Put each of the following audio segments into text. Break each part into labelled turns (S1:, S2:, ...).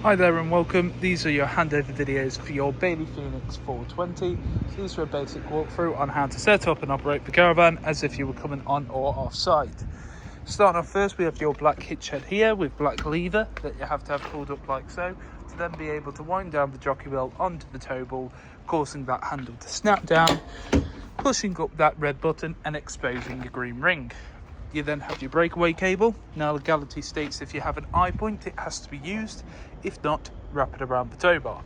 S1: Hi there and welcome. These are your handover videos for your Bailey Phoenix 420. So these are a basic walkthrough on how to set up and operate the caravan as if you were coming on or off site. Starting off first, we have your black hitch head here with black lever that you have to have pulled up like so, to then be able to wind down the jockey wheel onto the tow ball, causing that handle to snap down, pushing up that red button and exposing your green ring. You then have your breakaway cable. Now legality states if you have an eye point it has to be used, if not wrap it around the tow bar.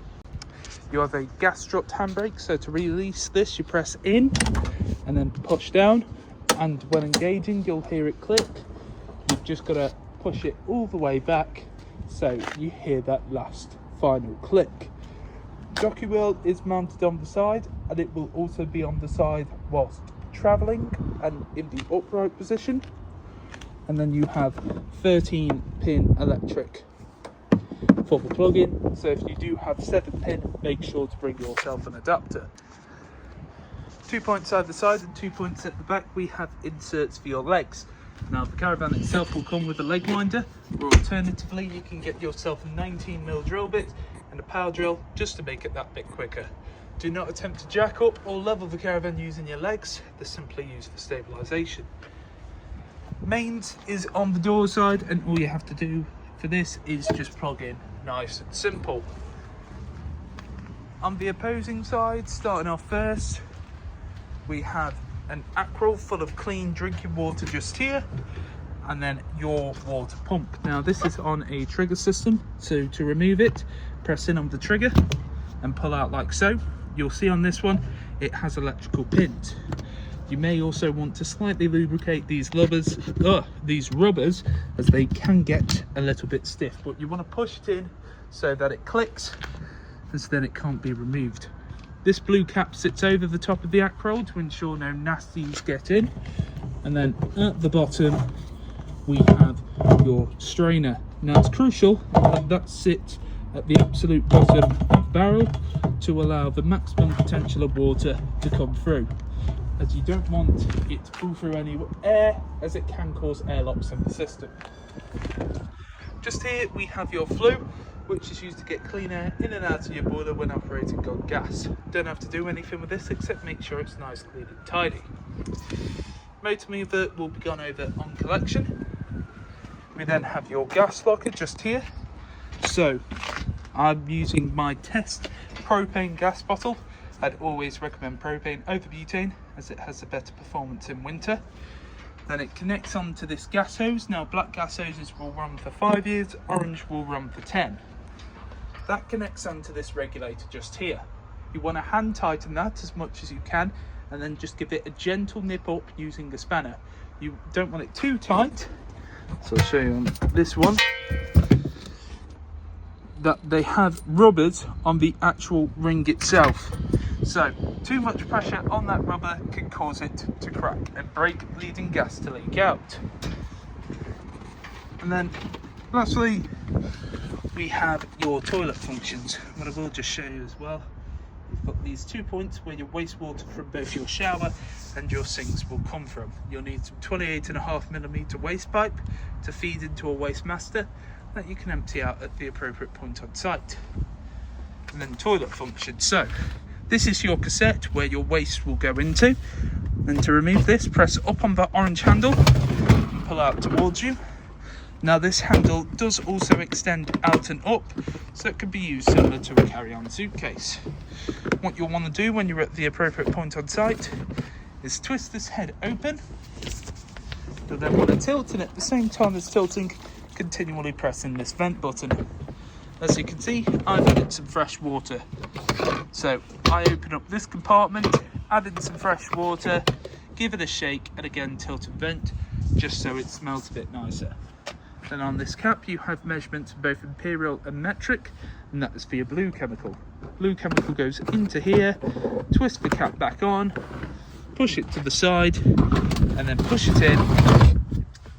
S1: You have a gas strut handbrake, so to release this you press in and then push down, and when engaging you'll hear it click. You've just got to push it all the way back so you hear that last final click. Jockey wheel is mounted on the side and it will also be on the side whilst travelling and in the upright position. And then you have 13 pin electric for the plug-in, so if you do have 7 pin, make sure to bring yourself an adapter. 2 points either side and 2 points at the back, we have inserts for your legs. Now the caravan itself will come with a leg winder, or alternatively you can get yourself a 19mm drill bit and a power drill just to make it that bit quicker. Do not attempt to jack up or level the caravan using your legs, they're simply used for stabilisation. Mains is on the door side and all you have to do for this is just plug in, nice and simple. On the opposing side, starting off first, we have an Aqua full of clean drinking water just here, and then your water pump. Now this is on a trigger system, so to remove it, press in on the trigger and pull out like so. You'll see on this one it has electrical pins. You may also want to slightly lubricate these rubbers as they can get a little bit stiff, but you want to push it in so that it clicks, and so then it can't be removed. This blue cap sits over the top of the Aqua to ensure no nasties get in, and then at the bottom we have your strainer. Now it's crucial that that sits at the absolute bottom of the barrel to allow the maximum potential of water to come through, as you don't want it to pull through any air, as it can cause airlocks in the system. Just here we have your flue, which is used to get clean air in and out of your boiler when operating on gas. Don't have to do anything with this except make sure it's nice, clean and tidy. Motor mover will be gone over on collection. We then have your gas locker just here. So I'm using my test propane gas bottle. I'd always recommend propane over butane as it has a better performance in winter. Then it connects onto this gas hose. Now black gas hoses will run for 5 years, orange will run for 10. That connects onto this regulator just here. You want to hand tighten that as much as you can and then just give it a gentle nip up using a spanner. You don't want it too tight, so I'll show you on this one that they have rubbers on the actual ring itself. So too much pressure on that rubber can cause it to crack and break, leading gas to leak out. And then lastly we have your toilet functions. What I will just show you as well, you've got these 2 points where your wastewater from both your shower and your sinks will come from. You'll need some 28.5mm waste pipe to feed into a waste master that you can empty out at the appropriate point on site. And then toilet function. So this is your cassette where your waste will go into. And to remove this, press up on the orange handle and pull out towards you. Now this handle does also extend out and up, so it can be used similar to a carry-on suitcase. What you'll want to do when you're at the appropriate point on site is twist this head open. You'll then want to tilt, and at the same time as tilting, continually pressing this vent button. As you can see, I've added some fresh water. So I open up this compartment, add in some fresh water, give it a shake, and again tilt and vent, just so it smells a bit nicer. Then on this cap you have measurements for both imperial and metric, and that is for your blue chemical. Blue chemical goes into here, twist the cap back on, push it to the side, and then push it in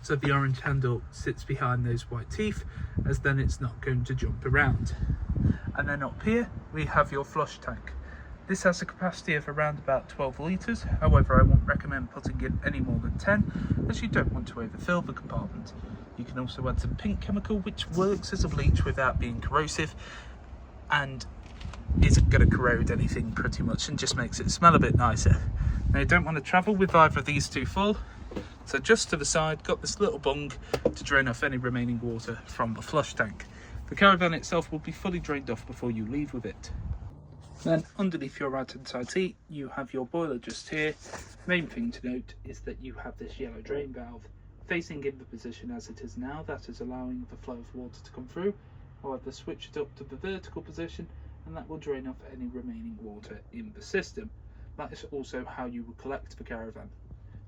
S1: so the orange handle sits behind those white teeth, as then it's not going to jump around. And then up here we have your flush tank. This has a capacity of around about 12 litres, however I won't recommend putting in any more than 10 as you don't want to overfill the compartment. You can also add some pink chemical, which works as a bleach without being corrosive and isn't going to corrode anything pretty much, and just makes it smell a bit nicer. Now you don't want to travel with either of these two full, so just to the side got this little bung to drain off any remaining water from the flush tank. The caravan itself will be fully drained off before you leave with it. Then underneath your right hand side seat you have your boiler just here. Main thing to note is that you have this yellow drain valve facing in the position as it is now. That is allowing the flow of water to come through. However, switch it up to the vertical position and that will drain off any remaining water in the system. That is also how you will collect the caravan.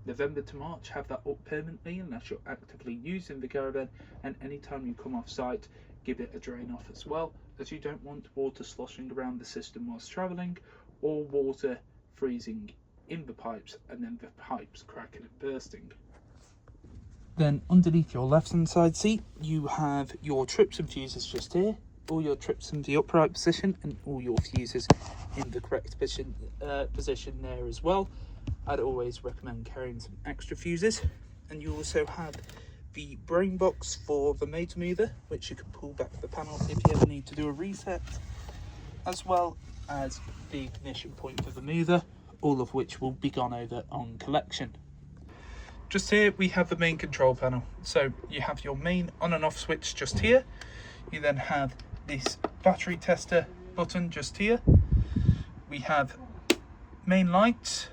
S1: November to March, have that up permanently unless you're actively using the caravan, and anytime you come off site, give it a drain off as well, as you don't want water sloshing around the system whilst travelling, or water freezing in the pipes and then the pipes cracking and bursting. Then underneath your left hand side seat you have your trips and fuses just here. All your trips in the upright position and all your fuses in the correct position there as well. I'd always recommend carrying some extra fuses. And you also have the brain box for the motor mover, which you can pull back the panel if you ever need to do a reset, as well as the ignition point for the mover, all of which will be gone over on collection. Just here we have the main control panel. So you have your main on and off switch just here. You then have this battery tester button just here. We have main lights,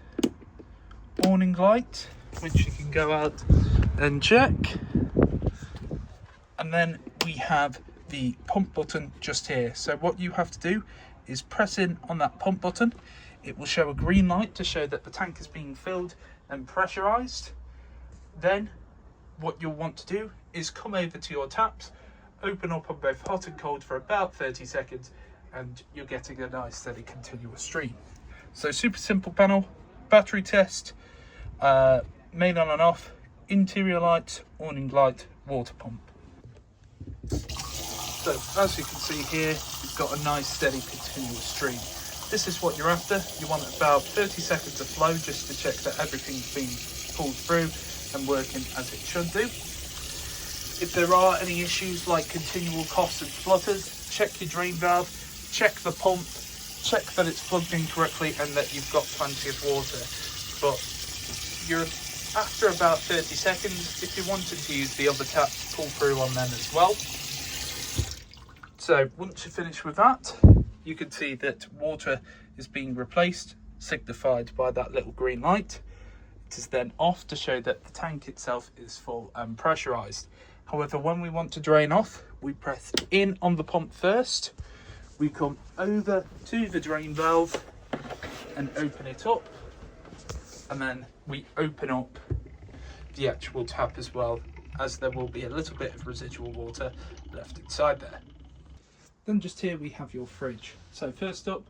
S1: warning light, which you can go out and check. And then we have the pump button just here. So what you have to do is press in on that pump button. It will show a green light to show that the tank is being filled and pressurized. Then what you'll want to do is come over to your taps, open up on both hot and cold for about 30 seconds, and you're getting a nice steady continuous stream. So super simple panel, battery test, main on and off, interior lights, awning light, water pump. So as you can see here, you've got a nice steady continuous stream. This is what you're after. You want about 30 seconds of flow just to check that everything's being pulled through and working as it should do. If there are any issues like continual coughs and splutters, check your drain valve, check the pump, check that it's plugged in correctly and that you've got plenty of water. But you're after about 30 seconds. If you wanted to use the other taps, pull through on them as well. So once you finish with that, you can see that water is being replaced, signified by that little green light. It is then off to show that the tank itself is full and pressurized. However, when we want to drain off, we press in on the pump first. We come over to the drain valve and open it up. And then we open up the actual tap as well, as there will be a little bit of residual water left inside there. Then just here we have your fridge. So first up,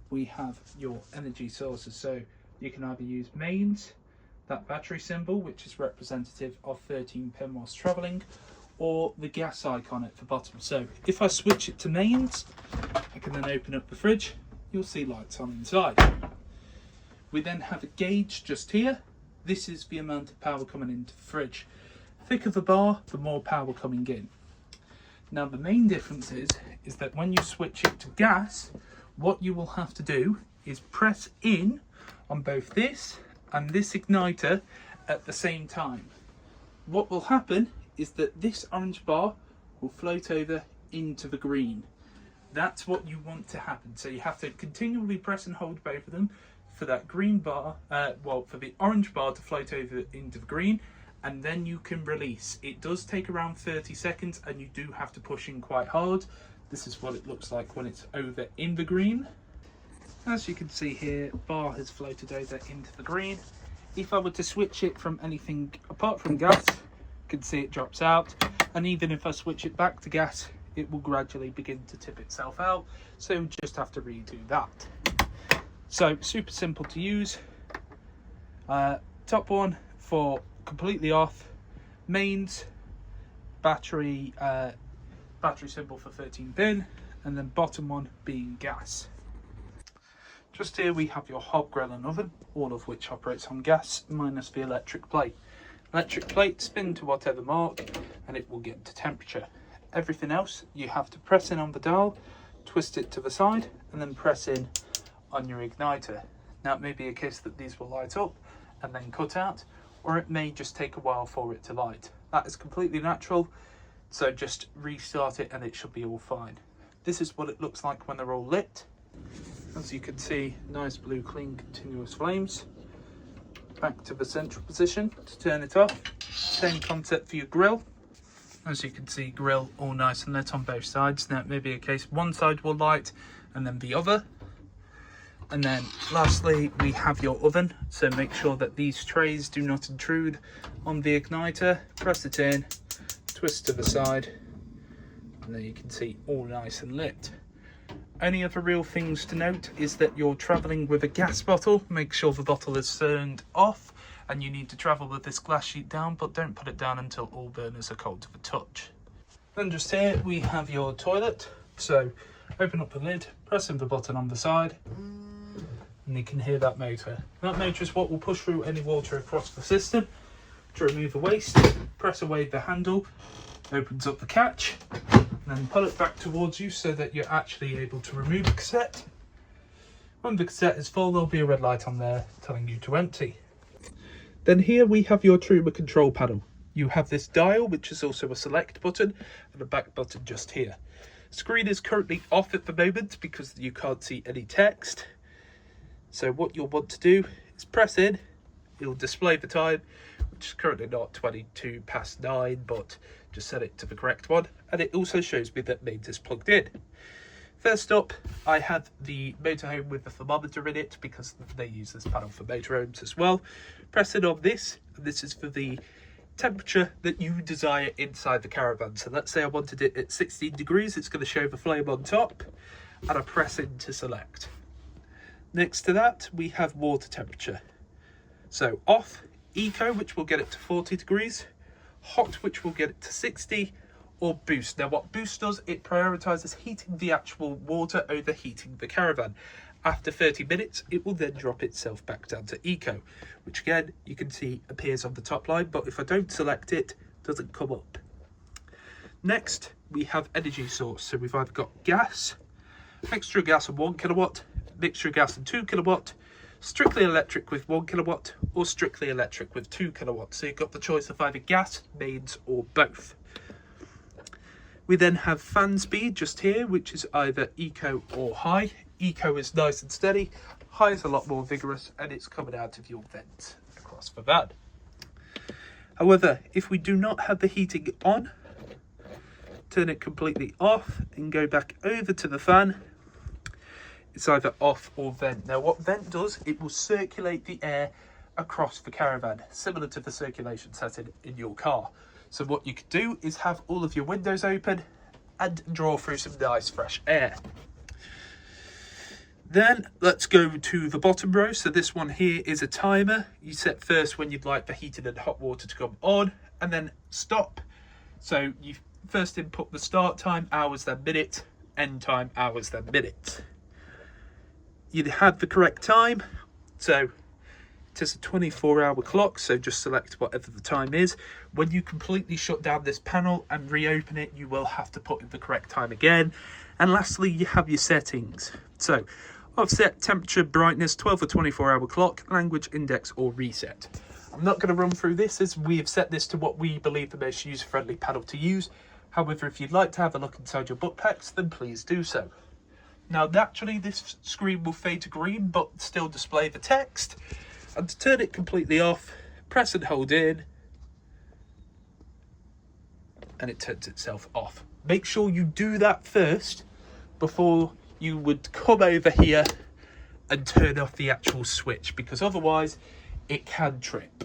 S1: we have your energy sources. So you can either use mains, that battery symbol, which is representative of 13 pin whilst traveling, or the gas icon at the bottom. So if I switch it to mains, I can then open up the fridge. You'll see lights on inside. We then have a gauge just here. This is the amount of power coming into the fridge. The thicker the bar, the more power coming in. Now the main difference is that when you switch it to gas, what you will have to do is press in on both this and this igniter at the same time. What will happen is that this orange bar will float over into the green. That's what you want to happen. So you have to continually press and hold both of them for that green bar, for the orange bar to float over into the green, and then you can release. It does take around 30 seconds and you do have to push in quite hard. This is what it looks like when it's over in the green. As you can see here, bar has floated over into the green. If I were to switch it from anything apart from gas, you can see it drops out. And even if I switch it back to gas, it will gradually begin to tip itself out. So you just have to redo that. So super simple to use. Top one for completely off, mains, battery symbol for 13 pin, and then bottom one being gas. Just here we have your hob, grill and oven, all of which operates on gas minus the electric plate. electric plate, spin to whatever mark, and it will get to temperature. Everything else you have to press in on the dial, twist it to the side, and then press in on your igniter. Now it may be a case that these will light up and then cut out, or it may just take a while for it to light. That is completely natural, so just restart it and it should be all fine. This is what it looks like when they're all lit. As you can see, nice blue clean continuous flames. Back to the central position to turn it off. Same concept for your grill. As you can see, grill all nice and lit on both sides. Now it may be a case one side will light and then the other. And then lastly, we have your oven. So make sure that these trays do not intrude on the igniter. Press it in, twist to the side, and there you can see all nice and lit. Only other real things to note is that you're traveling with a gas bottle. Make sure the bottle is turned off, and you need to travel with this glass sheet down, but don't put it down until all burners are cold to the touch. Then just here we have your toilet. So open up the lid, press in the button on the side, and you can hear that motor. That motor is what will push through any water across the system. To remove the waste, press away the handle, opens up the catch, and then pull it back towards you so that you're actually able to remove the cassette. When the cassette is full, there'll be a red light on there telling you to empty. Then here we have your Truma control panel. You have this dial, which is also a select button, and a back button just here. Screen is currently off at the moment because you can't see any text. So what you'll want to do is press in. It'll display the time, which is currently not 9:22, but just set it to the correct one. And it also shows me that mains is plugged in. First up, I have the motorhome with the thermometer in it because they use this panel for motorhomes as well. Press in on this, and this is for the temperature that you desire inside the caravan. So let's say I wanted it at 16 degrees, it's going to show the flame on top, and I press in to select. Next to that, we have water temperature. So off, eco, which will get it to 40 degrees, hot, which will get it to 60, or boost. Now what boost does, it prioritizes heating the actual water over heating the caravan. After 30 minutes, it will then drop itself back down to eco, which again, you can see appears on the top line, but if I don't select it, it doesn't come up. Next, we have energy source. So we've either got gas, mixture of gas and 1 kilowatt, mixture of gas and 2 kilowatt, strictly electric with 1 kilowatt, or strictly electric with 2 kilowatts. So you've got the choice of either gas, mains, or both. We then have fan speed just here, which is either eco or high. Eco is nice and steady, high is a lot more vigorous, and it's coming out of your vent across the van. However, if we do not have the heating on, turn it completely off and go back over to the fan, it's either off or vent. Now what vent does, it will circulate the air across the caravan, similar to the circulation setting in your car. So what you could do is have all of your windows open and draw through some nice fresh air. Then let's go to the bottom row. So this one here is a timer. You set first when you'd like the heated and hot water to come on, and then stop. So you first input the start time, hours then minute, end time, hours then minute. You'd have the correct time. So it is a 24-hour clock, so just select whatever the time is. When you completely shut down this panel and reopen it, you will have to put in the correct time again. And lastly, you have your settings. So offset, temperature, brightness, 12 or 24-hour clock, language, index, or reset. I'm not going to run through this as we have set this to what we believe the most user-friendly panel to use. However, if you'd like to have a look inside your book packs, then please do so. Now, naturally, this screen will fade to green, but still display the text. And to turn it completely off, press and hold in, and it turns itself off. Make sure you do that first before you would come over here and turn off the actual switch, because otherwise it can trip.